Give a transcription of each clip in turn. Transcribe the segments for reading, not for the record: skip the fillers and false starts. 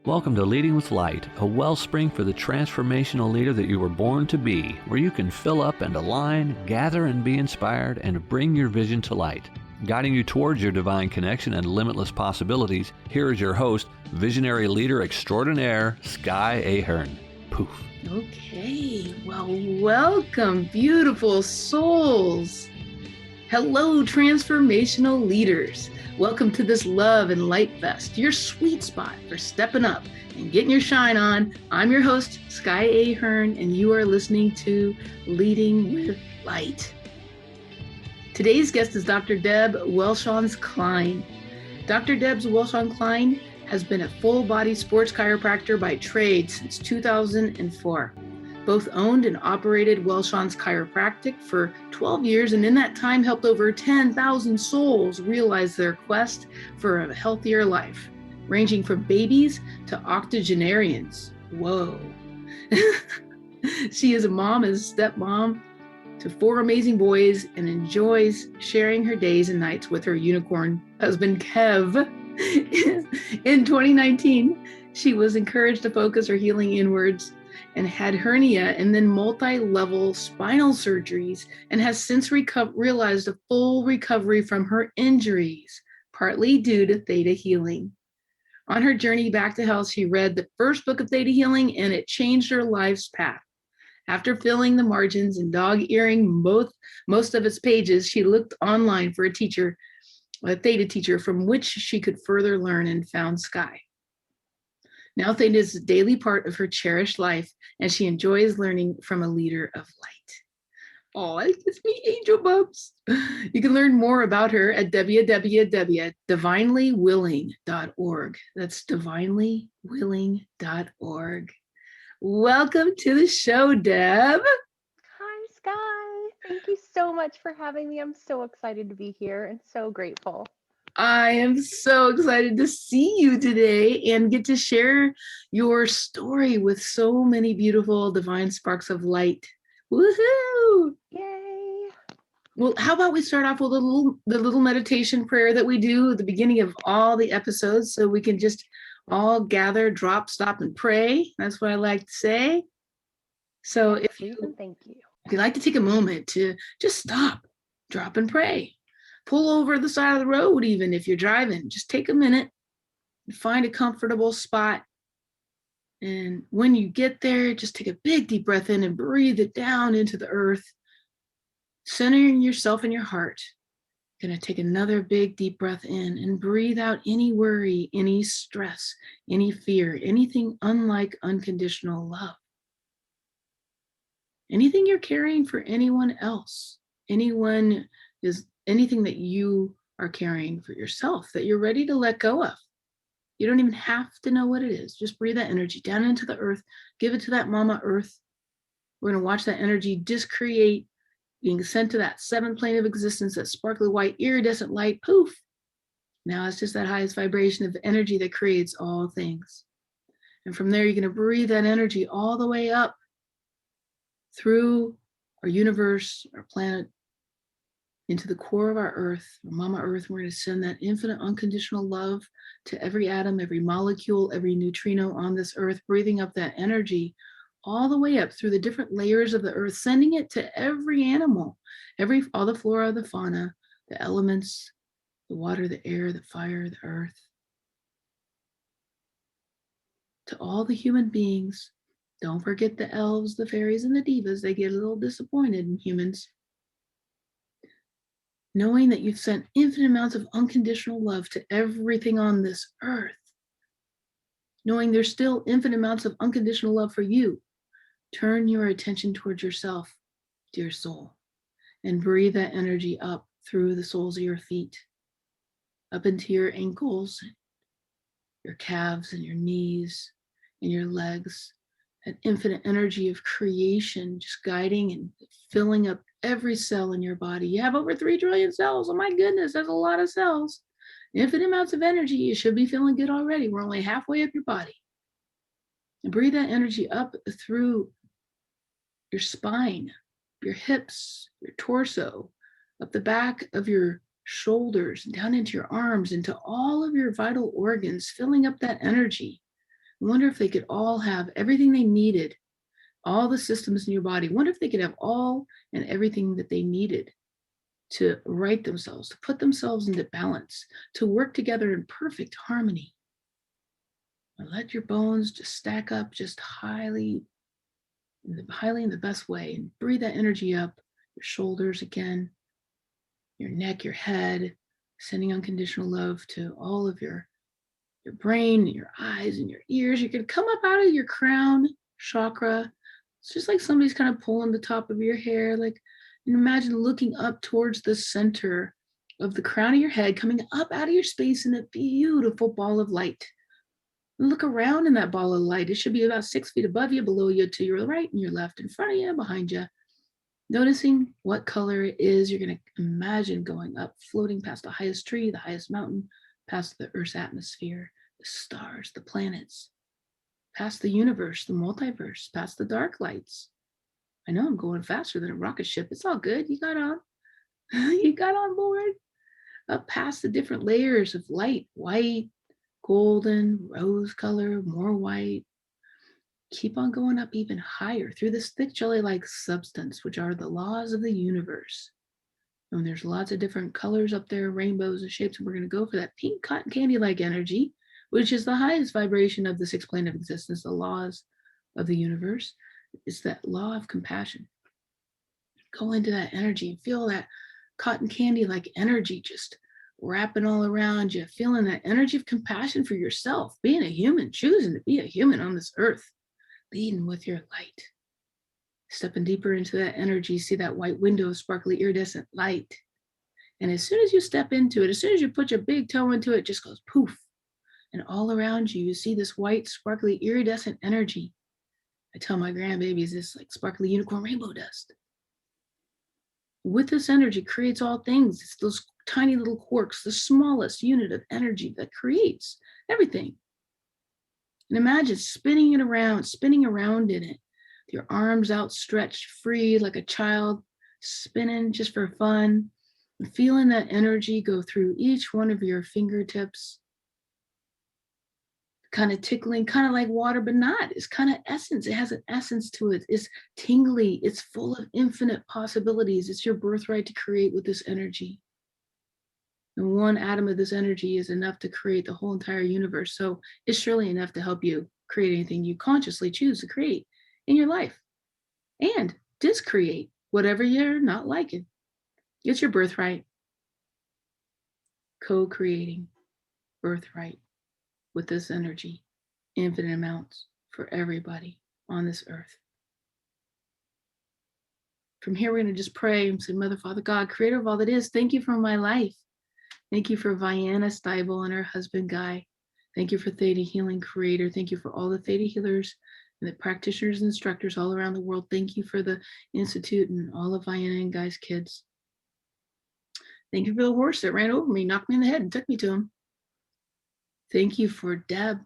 Welcome to Leading with Light, a wellspring for the transformational leader that you were born to be, where you can fill up and align, gather and be inspired, and bring your vision to light. Guiding you towards your divine connection and limitless possibilities, here is your host, visionary leader extraordinaire, Sky Ahern. Poof. Okay, well, welcome, beautiful souls. Hello, transformational leaders. Welcome to this Love and Light Fest, your sweet spot for stepping up and getting your shine on. I'm your host, Sky Ahern, and you are listening to Leading with Light. Today's guest is Dr. Deb Welshons-Cline. Dr. Deb Welshons-Cline has been a full-body sports chiropractor by trade since 2004. Both owned and operated Welshons Chiropractic for 12 years, and in that time helped over 10,000 souls realize their quest for a healthier life, ranging from babies to octogenarians. Whoa. She is a mom and stepmom to 4 amazing boys and enjoys sharing her days and nights with her unicorn husband, Kev. In 2019, she was encouraged to focus her healing inwards and had hernia and then multi-level spinal surgeries, and has since realized a full recovery from her injuries, partly due to Theta Healing. On her journey back to health, she read the first book of Theta Healing, and it changed her life's path. After filling the margins and dog-earing most of its pages, she looked online for a Theta teacher from which she could further learn, and found Sky. Now Theta is a daily part of her cherished life, and she enjoys learning from a leader of light. Oh, it gives me angel bumps. You can learn more about her at www.divinelywilling.org. That's divinelywilling.org. Welcome to the show, Deb. Hi, Sky. Thank you so much for having me. I'm so excited to be here and so grateful. I am so excited to see you today and get to share your story with so many beautiful divine sparks of light. Woohoo! Yay! Well, how about we start off with the little meditation prayer that we do at the beginning of all the episodes, so we can just all gather, drop, stop, and pray. That's what I like to say. So if you'd like to take a moment to just stop, drop, and pray. Pull over the side of the road, even if you're driving. Just take a minute and find a comfortable spot. And when you get there, just take a big deep breath in and breathe it down into the earth, centering yourself in your heart. You're going to take another big deep breath in and breathe out any worry, any stress, any fear, anything unlike unconditional love. Anything you're carrying for anyone else, anything that you are carrying for yourself that you're ready to let go of. You don't even have to know what it is. Just breathe that energy down into the earth. Give it to that Mama Earth. We're going to watch that energy discreate, being sent to that 7th plane of existence, that sparkly white iridescent light. Poof. Now it's just that highest vibration of energy that creates all things. And from there, you're going to breathe that energy all the way up through our universe, our planet, into the core of our earth, Mama Earth. We're going to send that infinite unconditional love to every atom, every molecule, every neutrino on this earth, breathing up that energy all the way up through the different layers of the earth, sending it to every animal, all the flora, the fauna, the elements, the water, the air, the fire, the earth, to all the human beings. Don't forget the elves, the fairies, and the divas. They get a little disappointed in humans. Knowing that you've sent infinite amounts of unconditional love to everything on this earth. Knowing there's still infinite amounts of unconditional love for you. Turn your attention towards yourself, dear soul, and breathe that energy up through the soles of your feet, up into your ankles, your calves, and your knees, and your legs. That infinite energy of creation just guiding and filling up every cell in your body. You have over 3 trillion cells. Oh my goodness, that's a lot of cells. Infinite amounts of energy. You should be feeling good already. We're only halfway up your body. And breathe that energy up through your spine, your hips, your torso, up the back of your shoulders, down into your arms, into all of your vital organs, filling up that energy I wonder if they could all have everything they needed, all the systems in your body. I wonder if they could have all and everything that they needed to right themselves, to put themselves into balance, to work together in perfect harmony. And let your bones just stack up just highly in the best way, and breathe that energy up your shoulders again, your neck, your head, sending unconditional love to all of your brain, your eyes, and your ears. You're going to come up out of your crown chakra. It's just like somebody's kind of pulling the top of your hair. Like, and imagine looking up towards the center of the crown of your head, coming up out of your space in a beautiful ball of light. And look around in that ball of light. It should be about 6 feet above you, below you, to your right and your left, in front of you, behind you. Noticing what color it is. You're going to imagine going up, floating past the highest tree, the highest mountain, past the Earth's atmosphere, the stars, the planets, past the universe, the multiverse, past the dark lights. I know I'm going faster than a rocket ship. It's all good. You got on. You got on board. Up past the different layers of light, white, golden, rose color, more white. Keep on going up even higher through this thick jelly-like substance, which are the laws of the universe. And there's lots of different colors up there, rainbows and shapes, and we're going to go for that pink cotton candy-like energy, which is the highest vibration of the 6th plane of existence, the laws of the universe. It's that law of compassion. Go into that energy and feel that cotton candy-like energy just wrapping all around you, feeling that energy of compassion for yourself, being a human, choosing to be a human on this earth, leading with your light. Stepping deeper into that energy, see that white window of sparkly iridescent light. And as soon as you step into it, as soon as you put your big toe into it, it just goes poof. And all around you, you see this white, sparkly, iridescent energy. I tell my grandbabies this like sparkly unicorn rainbow dust. With this energy creates all things. It's those tiny little quarks, the smallest unit of energy that creates everything. And imagine spinning around in it, with your arms outstretched, free like a child, spinning just for fun, and feeling that energy go through each one of your fingertips, kind of tickling, kind of like water, but not. It's kind of essence. It has an essence to it. It's tingly. It's full of infinite possibilities. It's your birthright to create with this energy. And one atom of this energy is enough to create the whole entire universe. So it's surely enough to help you create anything you consciously choose to create in your life, and discreate whatever you're not liking. It's your birthright. Co-creating birthright with this energy, infinite amounts for everybody on this earth. From here, we're going to just pray and say, Mother, Father, God, creator of all that is, thank you for my life. Thank you for Vienna Steibel and her husband, Guy. Thank you for Theta Healing, creator. Thank you for all the Theta healers and the practitioners and instructors all around the world. Thank you for the Institute and all of Vienna and Guy's kids. Thank you for the horse that ran over me, knocked me in the head, and took me to him. Thank you for Deb.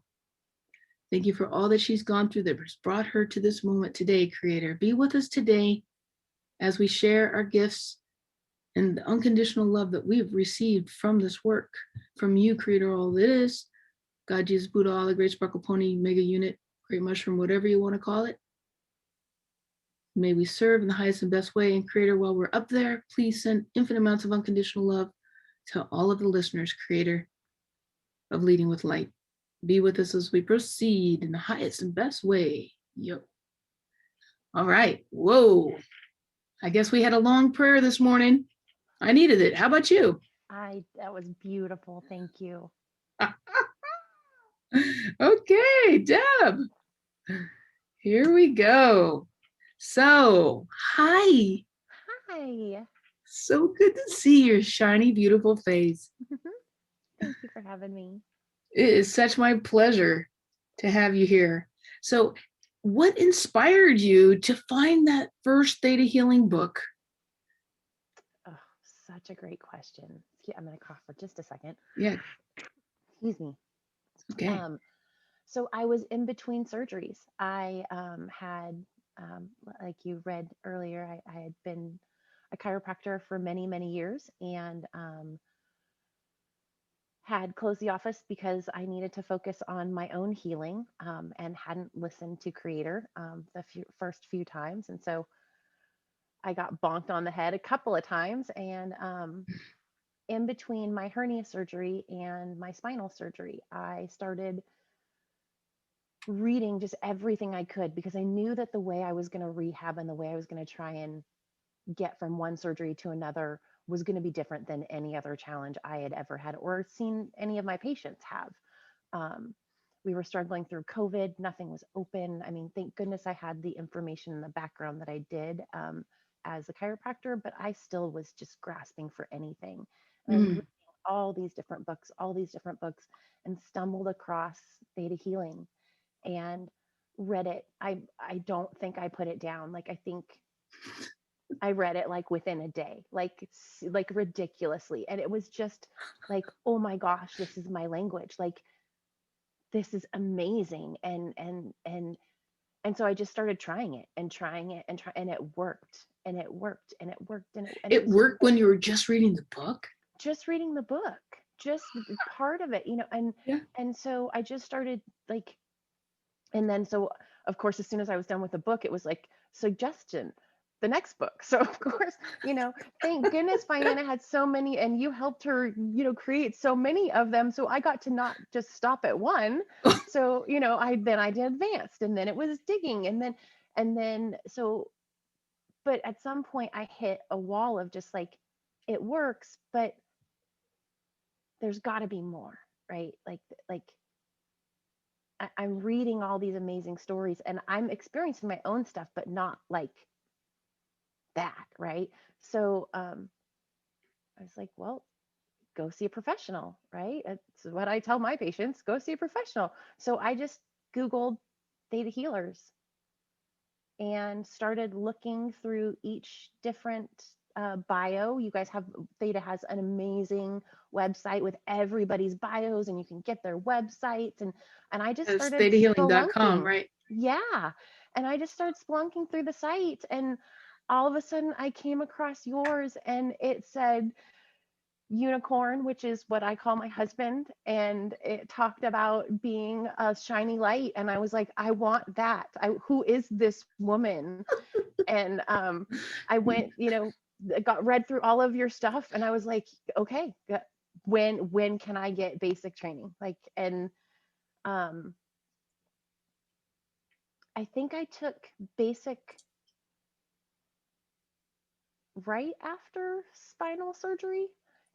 Thank you for all that she's gone through that has brought her to this moment today, creator. Be with us today as we share our gifts and the unconditional love that we've received from this work, from you, creator, all that is, God, Jesus, Buddha, Allah, Great Sparkle Pony, Mega Unit, Great Mushroom, whatever you want to call it. May we serve in the highest and best way. And creator, while we're up there, please send infinite amounts of unconditional love to all of the listeners, creator of Leading with Light. Be with us as we proceed in the highest and best way. Yo. All right. Whoa. I guess we had a long prayer this morning. I needed it. How about you? That was beautiful. Thank you. Okay, Deb. Here we go. So, hi. Hi. So good to see your shiny, beautiful face. Thank you for having me. It is such my pleasure to have you here. So, what inspired you to find that first Theta Healing book? Oh, such a great question. I'm going to cough for just a second. Yeah. Excuse me. Okay. So I was in between surgeries. I had, like you read earlier, I had been a chiropractor for many, many years, and had closed the office because I needed to focus on my own healing, and hadn't listened to Creator the first few times. And so I got bonked on the head a couple of times. And in between my hernia surgery and my spinal surgery, I started reading just everything I could, because I knew that the way I was going to rehab and the way I was going to try and get from one surgery to another was going to be different than any other challenge I had ever had or seen any of my patients have. Um, we were struggling through COVID. Nothing was open. I mean, thank goodness I had the information in the background that I did, as a chiropractor, but I still was just grasping for anything. And I was reading all these different books, and stumbled across Theta Healing and read it. I don't think I put it down. Like, I think I read it like within a day, like ridiculously. And it was just like, oh my gosh, this is my language. Like, this is amazing. And so I just started trying it and trying it and it worked and it worked and it worked and it It was worked when you were just reading the book? just reading the book, just part of it, Yeah. and so I just started like, and then so of course, as soon as I was done with the book, it was like suggestion, the next book. So of course, thank goodness Fiona had so many, and you helped her, create so many of them. So I got to not just stop at one. So, I did advanced, and then it was digging, and then so, but at some point I hit a wall of just like, it works, but there's got to be more, right? Like I'm reading all these amazing stories and I'm experiencing my own stuff, but not like that, right? So I was like, well, go see a professional, right? That's what I tell my patients, go see a professional. So I just Googled theta healers and started looking through each different bio. You guys have, Theta has an amazing website with everybody's bios, and you can get their websites. And I just That's started ThetaHealing.com, spelunking. right? Yeah. And I just started spelunking through the site. And all of a sudden I came across yours, and it said unicorn, which is what I call my husband, and it talked about being a shiny light, and I was like, I want that. Who is this woman? And I went, got read through all of your stuff, and I was like, okay, when can I get basic training? Like, and I think I took basic right after spinal surgery.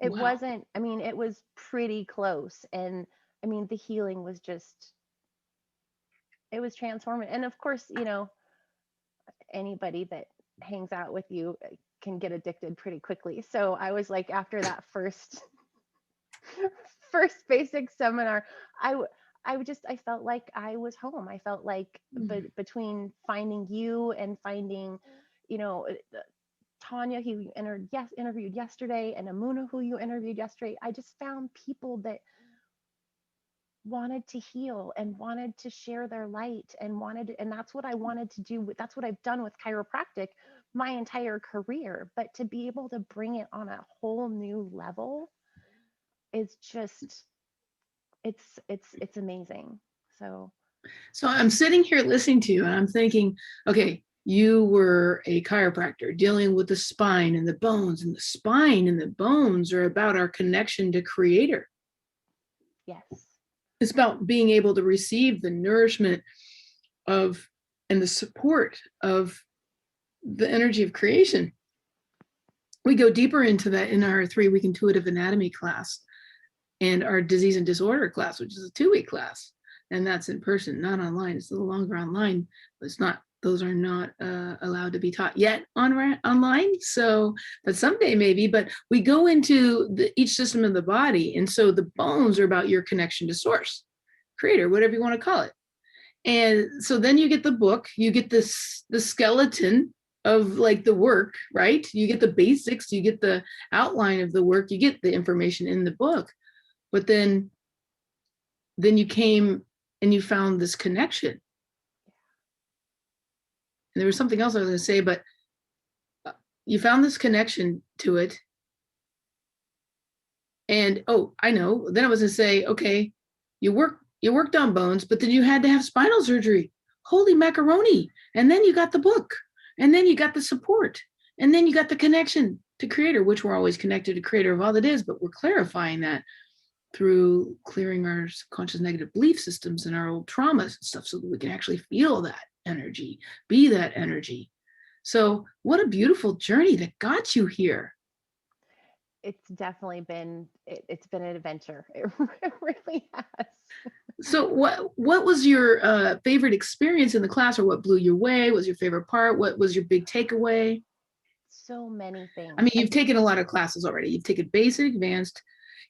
It Wow. wasn't, I mean, it was pretty close. And I mean, the healing was just, it was transformative. And of course, anybody that hangs out with you can get addicted pretty quickly. So I was like, after that first basic seminar, I felt like I was home. I felt like, between finding you and finding, you know, Tanya, who you interviewed yesterday, and Amuna, who you interviewed yesterday, I just found people that wanted to heal and wanted to share their light and that's what I wanted to do. That's what I've done with chiropractic my entire career. But to be able to bring it on a whole new level is just, it's amazing. So I'm sitting here listening to you and I'm thinking, okay, you were a chiropractor dealing with the spine and the bones, and the spine and the bones are about our connection to Creator. yes. It's about being able to receive the nourishment of and the support of the energy of creation. We go deeper into that in our 3-week intuitive anatomy class and our disease and disorder class, which is a 2-week class. And that's in person, not online. It's a little longer online, but those are not allowed to be taught yet online. So, but someday maybe, but we go into each system of the body. And so the bones are about your connection to source, Creator, whatever you want to call it. And so then you get the book, you get the skeleton of like the work, right? You get the basics, you get the outline of the work, you get the information in the book. But then you came and you found this connection. And there was something else I was going to say, but you found this connection to it. And, oh, I know. Then I was going to say, okay, you worked on bones, but then you had to have spinal surgery. Holy macaroni. And then you got the book. And then you got the support. And then you got the connection to creator, which we're always connected to creator of all that is, but we're clarifying that through clearing our subconscious negative belief systems and our old traumas and stuff so that we can actually feel that energy, be that energy. So what a beautiful journey that got you here. It's definitely been, it's been an adventure. It really has. So what was your favorite experience in the class, or what blew you away? What was your favorite part? What was your big takeaway? So many things. I mean, you've taken a lot of classes already. You've taken basic, advanced,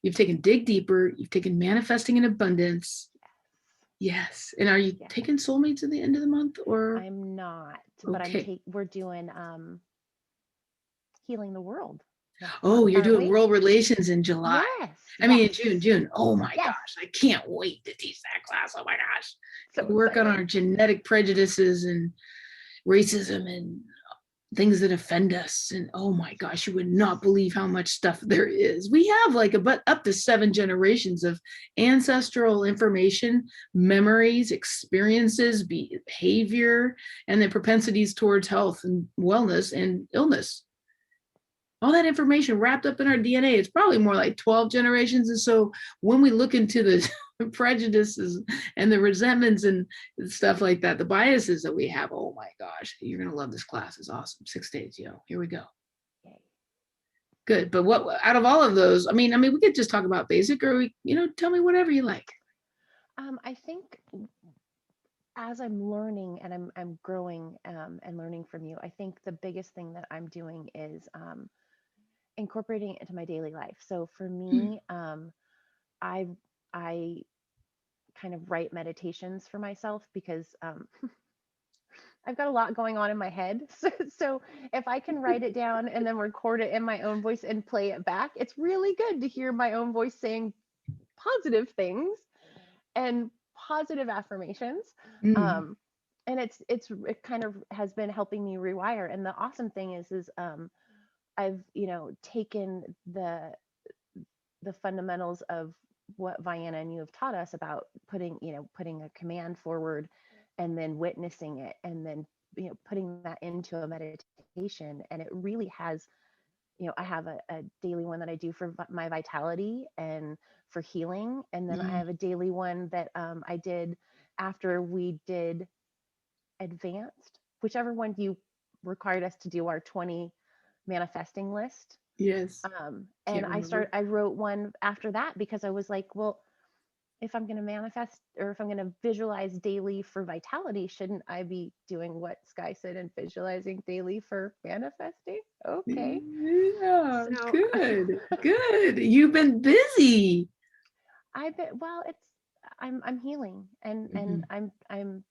you've taken dig deeper, you've taken manifesting in abundance. Yes. And are you taking soulmates at the end of the month, or? I'm not, but okay. We're doing healing the world. Oh, you're doing world relations in July. Yes. I mean, in June. Oh my gosh. I can't wait to teach that class. Oh my gosh. So work on our genetic prejudices and racism and things that offend us. And oh my gosh, you would not believe how much stuff there is. We have like up to 7 generations of ancestral information, memories, experiences, behavior, and then propensities towards health and wellness and illness. All that information wrapped up in our DNA. It's probably more like 12 generations. And so when we look into the prejudices and the resentments and stuff like that, the biases that we have, oh my gosh, you're going to love this class. It's awesome. 6 days, here we go. Good. But what out of all of those, I mean, we could just talk about basic, or, tell me whatever you like. I think as I'm learning and I'm growing and learning from you, I think the biggest thing that I'm doing is incorporating it into my daily life. So for me, I kind of write meditations for myself because I've got a lot going on in my head. So if I can write it down and then record it in my own voice and play it back, it's really good to hear my own voice saying positive things and positive affirmations. And it kind of has been helping me rewire. And the awesome thing is I've, taken the fundamentals of what Vienna and you have taught us about putting a command forward and then witnessing it and then, putting that into a meditation. And it really has, I have a daily one that I do for my vitality and for healing. And then I have a daily one that I did after we did advanced, whichever one you required us to do our 20 manifesting list. Yes. And I wrote one after that because I was like, well, if I'm going to manifest or if I'm going to visualize daily for vitality, shouldn't I be doing what Sky said and visualizing daily for manifesting? Okay. Yeah, so, good. You've been busy. I'm healing and I'm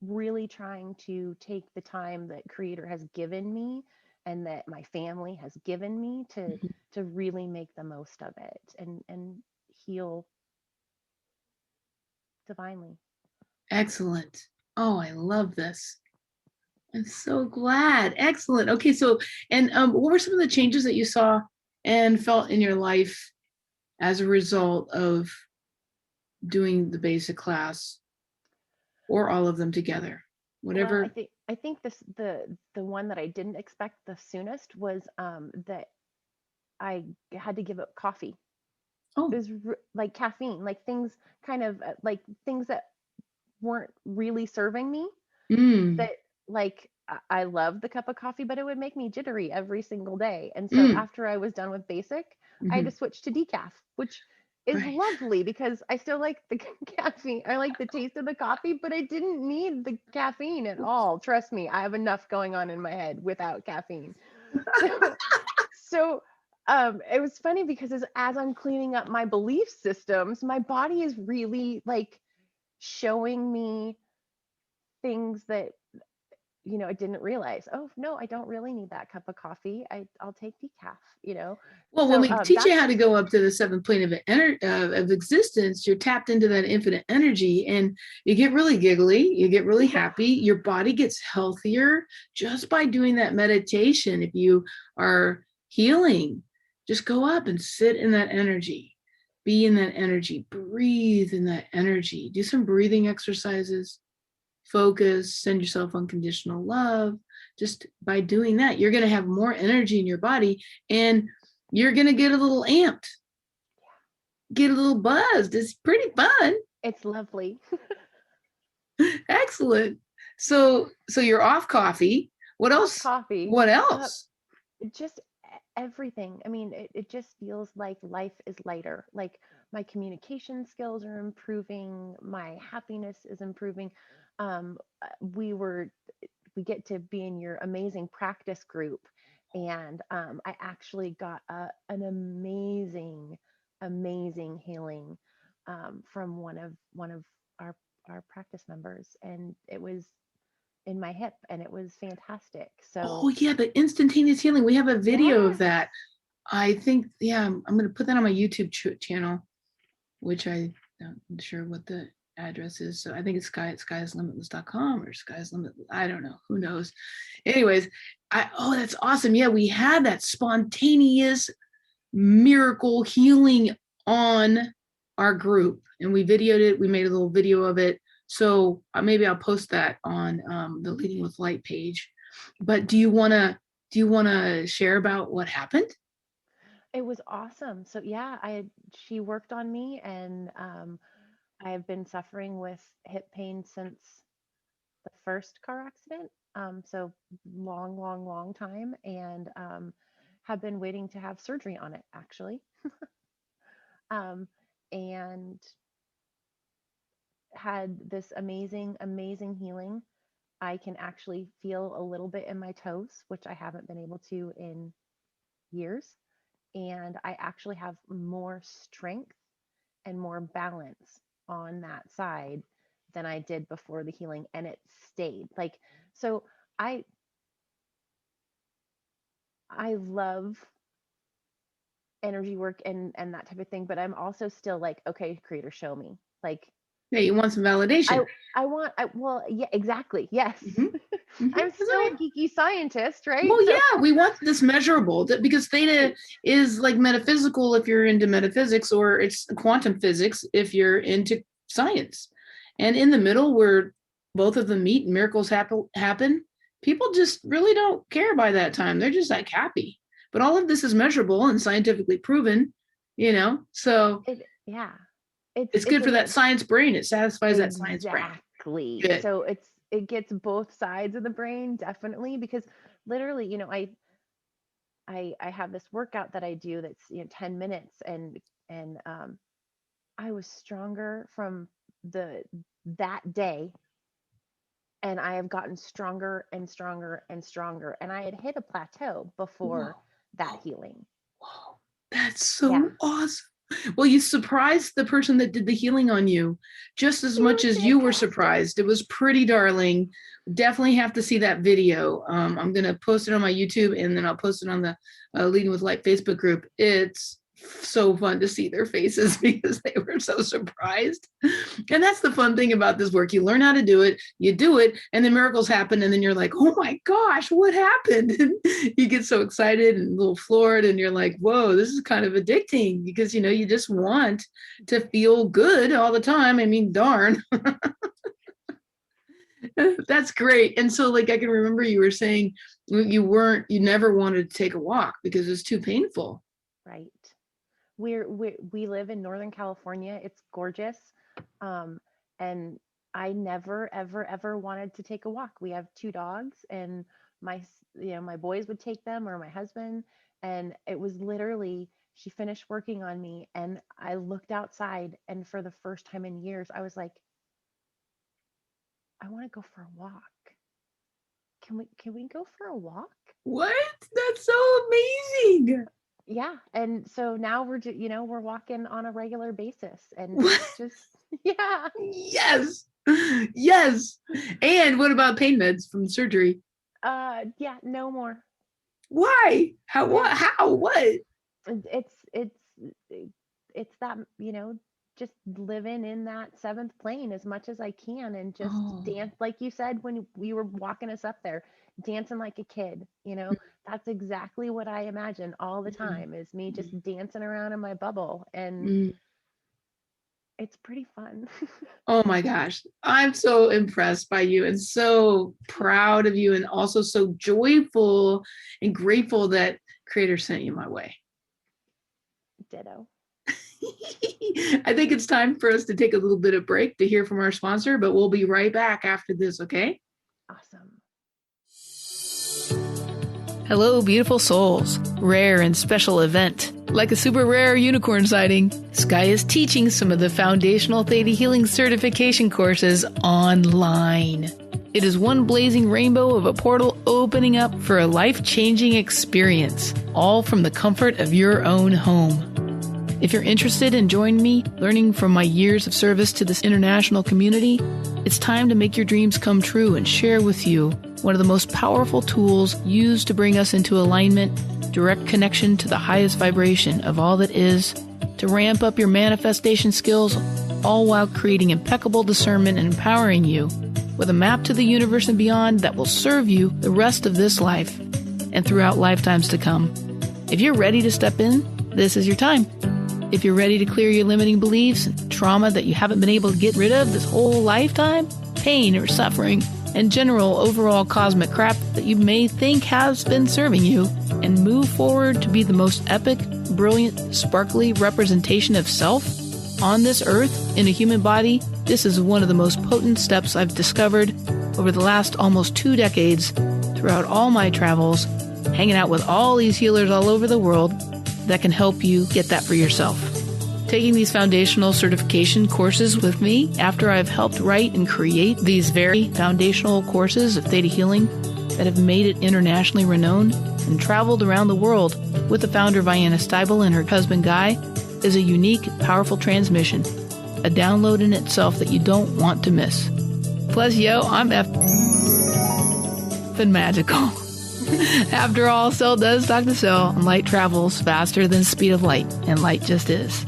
really trying to take the time that Creator has given me and that my family has given me to really make the most of it and heal divinely. Excellent. Oh, I love this. I'm so glad. Excellent. Okay, so and what were some of the changes that you saw and felt in your life as a result of doing the basic class, or all of them together? Whatever. Well, I think the one that I didn't expect the soonest was that I had to give up coffee. Oh. It was like caffeine, like things kind of like things that weren't really serving me. That like I love the cup of coffee, but it would make me jittery every single day. And so after I was done with basic, I had to switch to decaf, which is lovely because I still like the caffeine. I like the taste of the coffee, but I didn't need the caffeine at all. Trust me, I have enough going on in my head without caffeine. So it was funny because as I'm cleaning up my belief systems, my body is really like showing me things that I didn't realize. Oh no, I don't really need that cup of coffee. I'll take decaf. Well, so, when we teach you how to go up to the 7th plane of existence, you're tapped into that infinite energy, and you get really giggly. You get really happy. Your body gets healthier just by doing that meditation. If you are healing, just go up and sit in that energy. Be in that energy, breathe in that energy, do some breathing exercises, focus, send yourself unconditional love. Just by doing that, you're going to have more energy in your body and you're going to get a little amped, get a little buzzed. It's pretty fun. It's lovely. Excellent. So you're off coffee. What else? Coffee. What else? Just everything. I mean, it just feels like life is lighter. Like my communication skills are improving, my happiness is improving. We get to be in your amazing practice group, and I actually got an amazing healing from one of our practice members, and it was in my hip, and it was fantastic. So Oh yeah, the instantaneous healing. We have a video of yes. that. I think, yeah, I'm going to put that on my YouTube channel, which I'm not sure what the address is. So I think it's skyislimitless.com or skyislimitless. I don't know. Who knows? Anyways, that's awesome. Yeah, we had that spontaneous miracle healing on our group, and we videoed it. We made a little video of it. So maybe I'll post that on the Leading with Light page. But do you want to share about what happened? It was awesome. So yeah, she worked on me, and I have been suffering with hip pain since the first car accident. So long time, and have been waiting to have surgery on it actually. And had this amazing healing. I can actually feel a little bit in my toes, which I haven't been able to in years. And I actually have more strength and more balance on that side than I did before the healing, and it stayed. Like, so I love energy work and that type of thing, but I'm also still like, okay, creator, show me. Like, yeah, you want some validation. Well, yeah, exactly. Yes. Mm-hmm. I'm still a geeky scientist, right? Well, yeah, we want this measurable, because theta is like metaphysical if you're into metaphysics, or it's quantum physics if you're into science. And in the middle, where both of them meet and miracles happen, people just really don't care by that time. They're just like happy. But all of this is measurable and scientifically proven, so it's good for that science brain. It satisfies that science brain. Exactly. So it gets both sides of the brain, definitely, because literally, I have this workout that I do that's 10 minutes, and I was stronger from that day, and I have gotten stronger and stronger and stronger, and I had hit a plateau before that healing. Whoa, that's so awesome. Well, you surprised the person that did the healing on you just as much as you were surprised. It was pretty darling. Definitely have to see that video. I'm going to post it on my YouTube, and then I'll post it on the Leading with Light Facebook group. It's so fun to see their faces because they were so surprised. And that's the fun thing about this work. You learn how to do it, you do it, and then miracles happen. And then you're like, oh my gosh, what happened? And you get so excited and a little floored, and you're like, whoa, this is kind of addicting, because, you just want to feel good all the time. I mean, darn. That's great. And so, like, I can remember you were saying you never wanted to take a walk because it was too painful. Right. We live in Northern California. It's gorgeous. And I never, ever wanted to take a walk. We have 2 dogs, and my boys would take them, or my husband. And it was literally, she finished working on me, and I looked outside, and for the first time in years, I was like, I want to go for a walk. Can we go for a walk? What? That's so amazing. Yeah. And so now we're walking on a regular basis, and it's just, yeah. Yes. And what about pain meds from surgery? Yeah, no more. Why? How? What? It's that, just living in that 7th plane as much as I can, and just dance, like you said when you were walking us up there, dancing like a kid. That's exactly what I imagine all the time, is me just dancing around in my bubble. And it's pretty fun. Oh my gosh. I'm so impressed by you and so proud of you and also so joyful and grateful that Creator sent you my way. Ditto. I think it's time for us to take a little bit of break to hear from our sponsor, but we'll be right back after this, okay? Awesome. Hello, beautiful souls. Rare and special event. Like a super rare unicorn sighting, Sky is teaching some of the foundational Theta Healing certification courses online. It is one blazing rainbow of a portal opening up for a life-changing experience, all from the comfort of your own home. If you're interested in joining me, learning from my years of service to this international community, it's time to make your dreams come true and share with you one of the most powerful tools used to bring us into alignment, direct connection to the highest vibration of all that is, to ramp up your manifestation skills, all while creating impeccable discernment and empowering you with a map to the universe and beyond that will serve you the rest of this life and throughout lifetimes to come. If you're ready to step in, this is your time. If you're ready to clear your limiting beliefs and trauma that you haven't been able to get rid of this whole lifetime, pain or suffering, and general overall cosmic crap that you may think has been serving you, and move forward to be the most epic, brilliant, sparkly representation of self on this earth in a human body, this is one of the most potent steps I've discovered over the last almost 2 decades throughout all my travels, hanging out with all these healers all over the world that can help you get that for yourself. Taking these foundational certification courses with me after I've helped write and create these very foundational courses of Theta Healing that have made it internationally renowned and traveled around the world with the founder Vianna Steibel and her husband Guy is a unique, powerful transmission, a download in itself that you don't want to miss. Plus, I'm effing magical. After all, cell does talk to cell, and light travels faster than the speed of light, and light just is.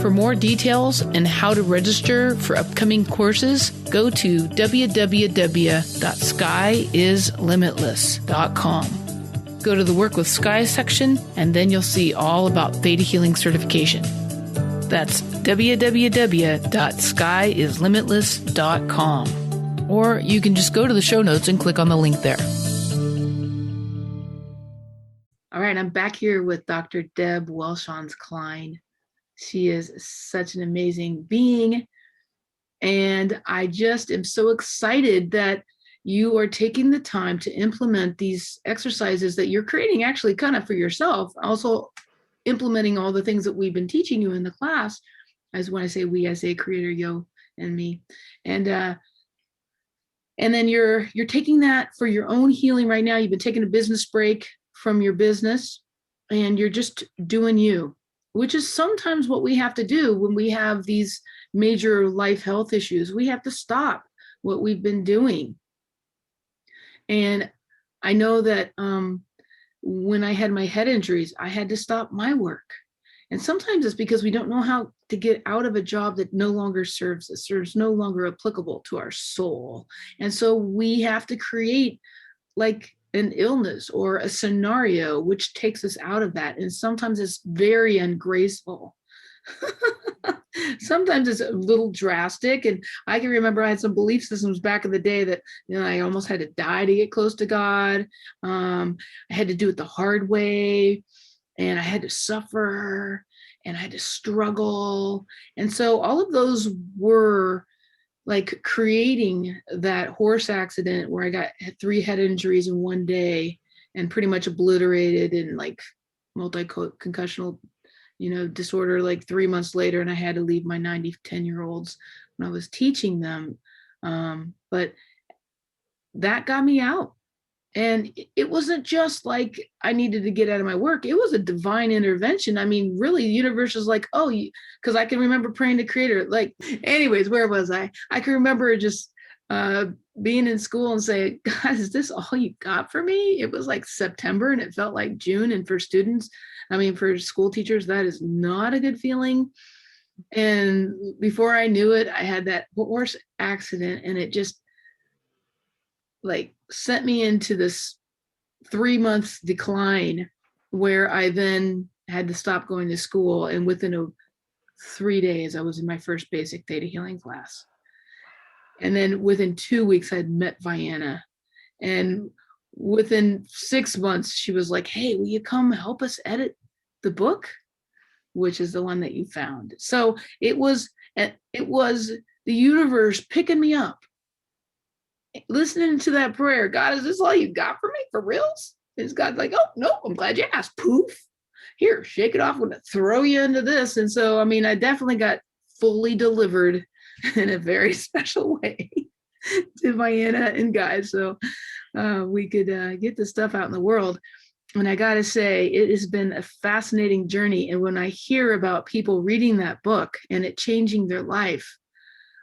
For more details and how to register for upcoming courses, go to www.skyislimitless.com. Go to the Work with Sky section, and then you'll see all about Theta Healing certification. That's www.skyislimitless.com. Or you can just go to the show notes and click on the link there. All right, I'm back here with Dr. Deb Welshons-Cline. She is such an amazing being. And I just am so excited that you are taking the time to implement these exercises that you're creating actually kind of for yourself, also implementing all the things that we've been teaching you in the class. As when I say we, I say Creator, Yo, and me. And then you're taking that for your own healing right now. You've been taking a business break from your business and you're just doing you, which is sometimes what we have to do when we have these major life health issues. We have to stop what we've been doing. And I know that when I had my head injuries, I had to stop my work. And sometimes it's because we don't know how to get out of a job that no longer serves us, or is no longer applicable to our soul. And so we have to create like an illness or a scenario which takes us out of that. And sometimes it's very ungraceful. Sometimes it's a little drastic. And I can remember I had some belief systems back in the day that, I almost had to die to get close to God. I had to do it the hard way, and I had to suffer, and I had to struggle. And so all of those were like creating that horse accident where I had 3 head injuries in one day and pretty much obliterated in like multi-concussional, disorder like 3 months later. And I had to leave my 10-year-olds when I was teaching them. But that got me out. And it wasn't just like I needed to get out of my work. It was a divine intervention. I mean, really, the universe is like, because I can remember praying to Creator. Like, anyways, where was I? I can remember just being in school and saying, God, is this all you got for me? It was like September and it felt like June. And for students, for school teachers, that is not a good feeling. And before I knew it, I had that horse accident, and it just like sent me into this 3 months decline where I then had to stop going to school. And within a 3 days, I was in my first basic Theta Healing class. And then within 2 weeks, I'd met Vienna. And within 6 months, she was like, hey, will you come help us edit the book? Which is the one that you found. So it was the universe picking me up, listening to that prayer. God, is this all you got for me, for reals? Is God like, oh, no, I'm glad you asked. Poof. Here, shake it off. I'm going to throw you into this. And so, I mean, I definitely got fully delivered in a very special way to Vienna and guys. So we could get the stuff out in the world. And I got to say, it has been a fascinating journey. And when I hear about people reading that book and it changing their life,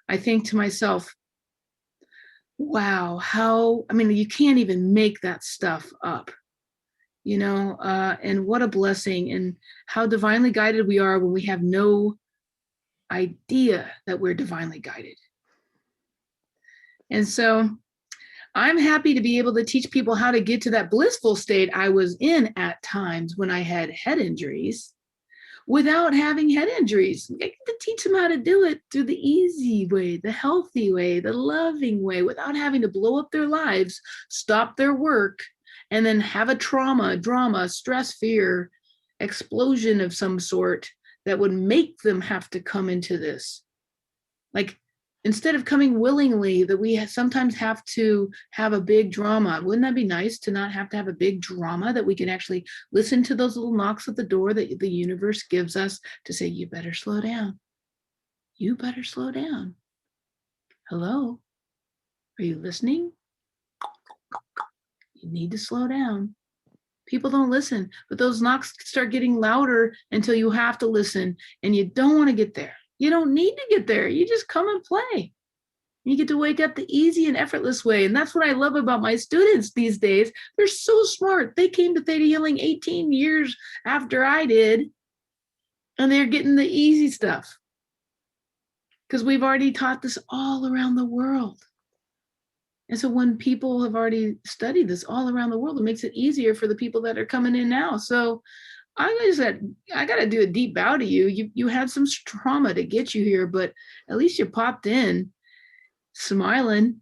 I think to myself, wow, you can't even make that stuff up, and what a blessing, and how divinely guided we are when we have no idea that we're divinely guided. And so I'm happy to be able to teach people how to get to that blissful state I was in at times when I had head injuries without having head injuries. I get to teach them how to do it through the easy way, the healthy way, the loving way, without having to blow up their lives, stop their work, and then have a trauma, drama, stress, fear, explosion of some sort that would make them have to come into this. Like, instead of coming willingly, that we sometimes have to have a big drama. Wouldn't that be nice to not have to have a big drama, that we can actually listen to those little knocks at the door that the universe gives us to say, you better slow down. You better slow down. Hello? Are you listening? You need to slow down. People don't listen, but those knocks start getting louder until you have to listen, and you don't want to get there. You don't need to get there. You just come and play. You get to wake up the easy and effortless way. And that's what I love about my students these days. They're so smart. They came to Theta Healing 18 years after I did, and they're getting the easy stuff because we've already taught this all around the world. And so when people have already studied this all around the world, it makes it easier for the people that are coming in now. So I got to do a deep bow to you. You had some trauma to get you here, but at least you popped in smiling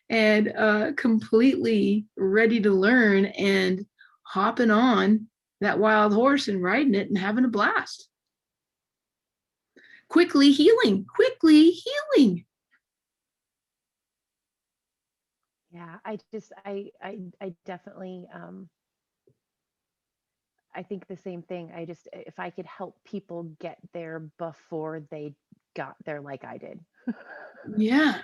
and completely ready to learn and hopping on that wild horse and riding it and having a blast. Quickly healing. Yeah, I definitely, I think the same thing. If I could help people get there before they got there like I did. Yeah.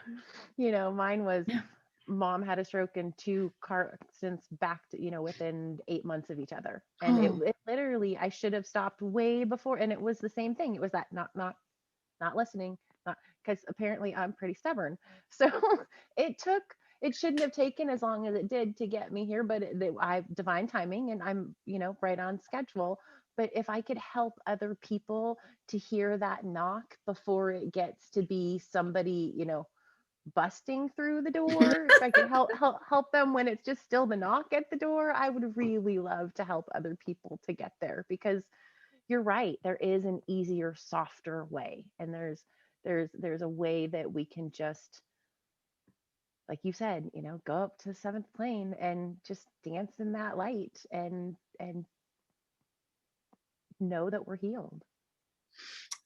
Mine was, Yeah. Mom had a stroke and 2 car accidents back to, within 8 months of each other. And it literally, I should have stopped way before. And it was the same thing. It was that not listening, not, because apparently I'm pretty stubborn. So it shouldn't have taken as long as it did to get me here, but I have divine timing, and I'm, right on schedule. But if I could help other people to hear that knock before it gets to be somebody, busting through the door, if I could help them when it's just still the knock at the door, I would really love to help other people to get there, because you're right, there is an easier, softer way, and there's a way that we can just, like you said, go up to the 7th plane and just dance in that light and know that we're healed.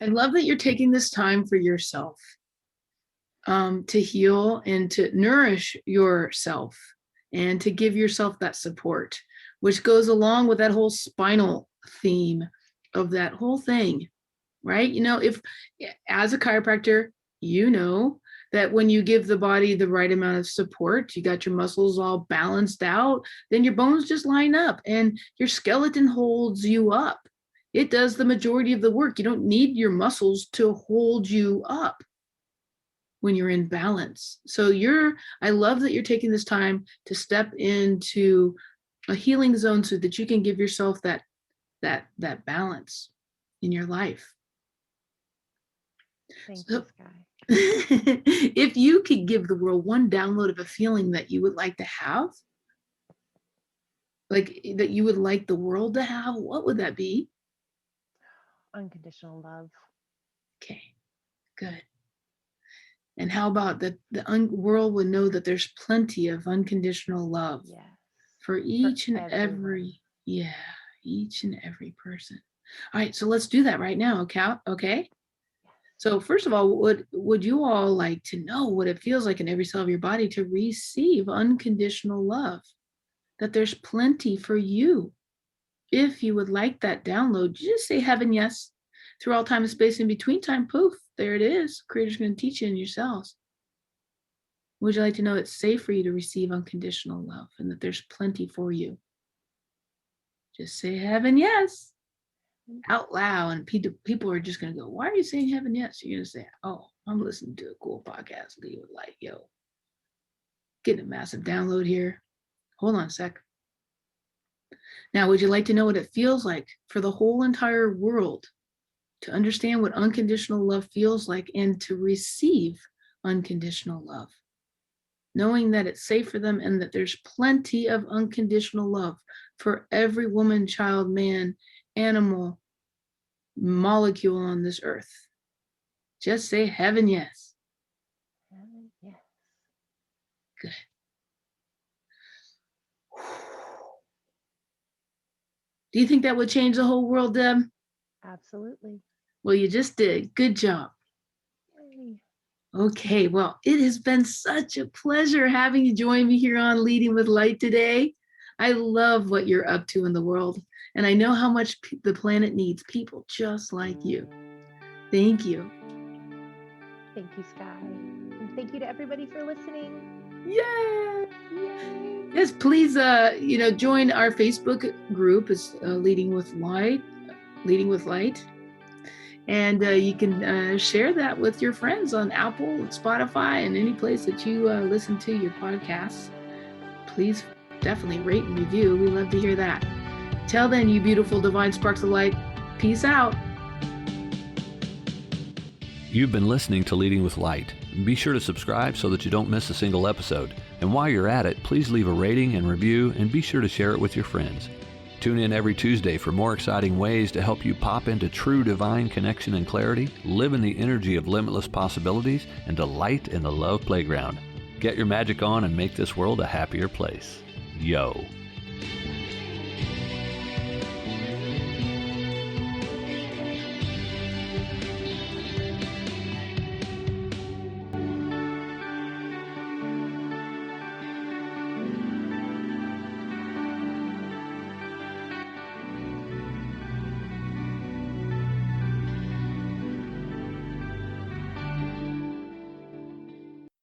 I love that you're taking this time for yourself, to heal and to nourish yourself and to give yourself that support, which goes along with that whole spinal theme of that whole thing, right? If as a chiropractor, that when you give the body the right amount of support, you got your muscles all balanced out, then your bones just line up and your skeleton holds you up. It does the majority of the work. You don't need your muscles to hold you up when you're in balance. So I love that you're taking this time to step into a healing zone so that you can give yourself that balance in your life. Thank you, Sky. If you could give the world one download of a feeling that you would like to have, like that you would like the world to have, what would that be? Unconditional love. Okay, good. And how about that the world would know that there's plenty of unconditional love for each and every, each and every person. All right, so let's do that right now, okay? So first of all, would you all like to know what it feels like in every cell of your body to receive unconditional love? That there's plenty for you. If you would like that download, just say heaven yes. Through all time and space in between time, poof, there it is. Creator's going to teach you in your cells. Would you like to know it's safe for you to receive unconditional love and that there's plenty for you? Just say heaven yes out loud, and people are just going to go, why are you saying heaven yes? You're going to say, oh, I'm listening to a cool podcast, Lead with Light, yo. Getting a massive download here. Hold on a sec. Now, would you like to know what it feels like for the whole entire world to understand what unconditional love feels like and to receive unconditional love? Knowing that it's safe for them and that there's plenty of unconditional love for every woman, child, man, animal, molecule on this earth. Just say heaven yes. Heaven yes. Good. Do you think that would change the whole world, Deb? Absolutely. Well, you just did. Good job. Yay. Okay, well, it has been such a pleasure having you join me here on Leading with Light today. I love what you're up to in the world, and I know how much the planet needs people just like you. Thank you. Thank you, Sky. And thank you to everybody for listening. Yay! Yay! Yes, please, join our Facebook group. It's Leading with Light. And you can share that with your friends on Apple, Spotify, and any place that you listen to your podcasts. Please definitely rate and review. We love to hear that. Till then, you beautiful divine sparks of light, peace out. You've been listening to Leading with Light. Be sure to subscribe so that you don't miss a single episode. And while you're at it, please leave a rating and review, and be sure to share it with your friends. Tune in every Tuesday for more exciting ways to help you pop into true divine connection and clarity, live in the energy of limitless possibilities, and delight in the love playground. Get your magic on and make this world a happier place. Yo.